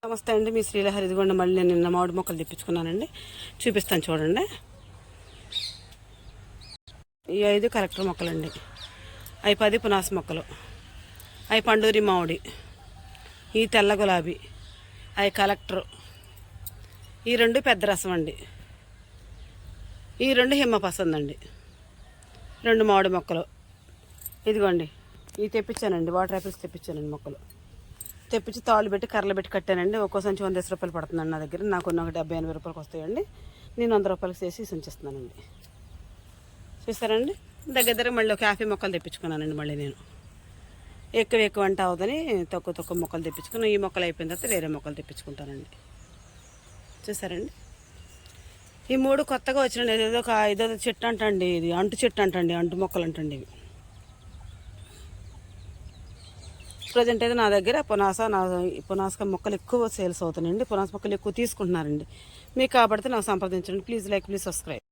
నమస్తే అండి, మీ శ్రీలహరి. ఇదిగోండి మళ్ళీ నేను నిన్న మామిడి మొక్కలు తెప్పించుకున్నానండి, చూపిస్తాను చూడండి. ఈ 5 కలెక్టర్ మొక్కలండి, అవి 10 పునాస మొక్కలు, అవి పండూరి మామిడి, ఈ తెల్ల గులాబీ, అవి కలెక్టర్, ఈ 2 పెద్ద రసం అండి, ఈ 2 హిమ్మ పసంద్ అండి, 2 మామిడి మొక్కలు. ఇదిగోండి ఇవి తెప్పించానండి, వాటర్ యాపిల్స్ తెప్పించానండి. మొక్కలు తెప్పించి తాళ్ళు పెట్టి కర్రలు పెట్టి కట్టానండి. ఒక్కో సంచి 100 రూపాయలు పడుతుందండి నా దగ్గర. నాకు ఒక 70-80 రూపాయలకి వస్తాయండి. నేను 100 రూపాయలకి చేసి ఉంచిస్తున్నానండి. చూస్తారండి, దగ్గర మళ్ళీ ఒక 50 మొక్కలు తెప్పించుకున్నానండి. మళ్ళీ నేను ఎక్కువ అంటే అవుదని తక్కువ మొక్కలు తెప్పించుకున్నాను. ఈ మొక్కలు అయిపోయిన తర్వాత వేరే మొక్కలు తెప్పించుకుంటానండి. చూసారండి, ఈ 3 కొత్తగా వచ్చినండి. ఇదో చెట్టు అంటండి, ఇది అంటు చెట్టు అంటండి, అంటు మొక్కలు అంటండి. ఇవి ప్రజెంట్ అయితే నా దగ్గర పునాస మొక్కలు ఎక్కువ సేల్స్ అవుతాయండి. పునాస మొక్కలు ఎక్కువ తీసుకుంటున్నారండి. మీకు కాబట్టి నాకు సంప్రదించండి. Please like, please subscribe.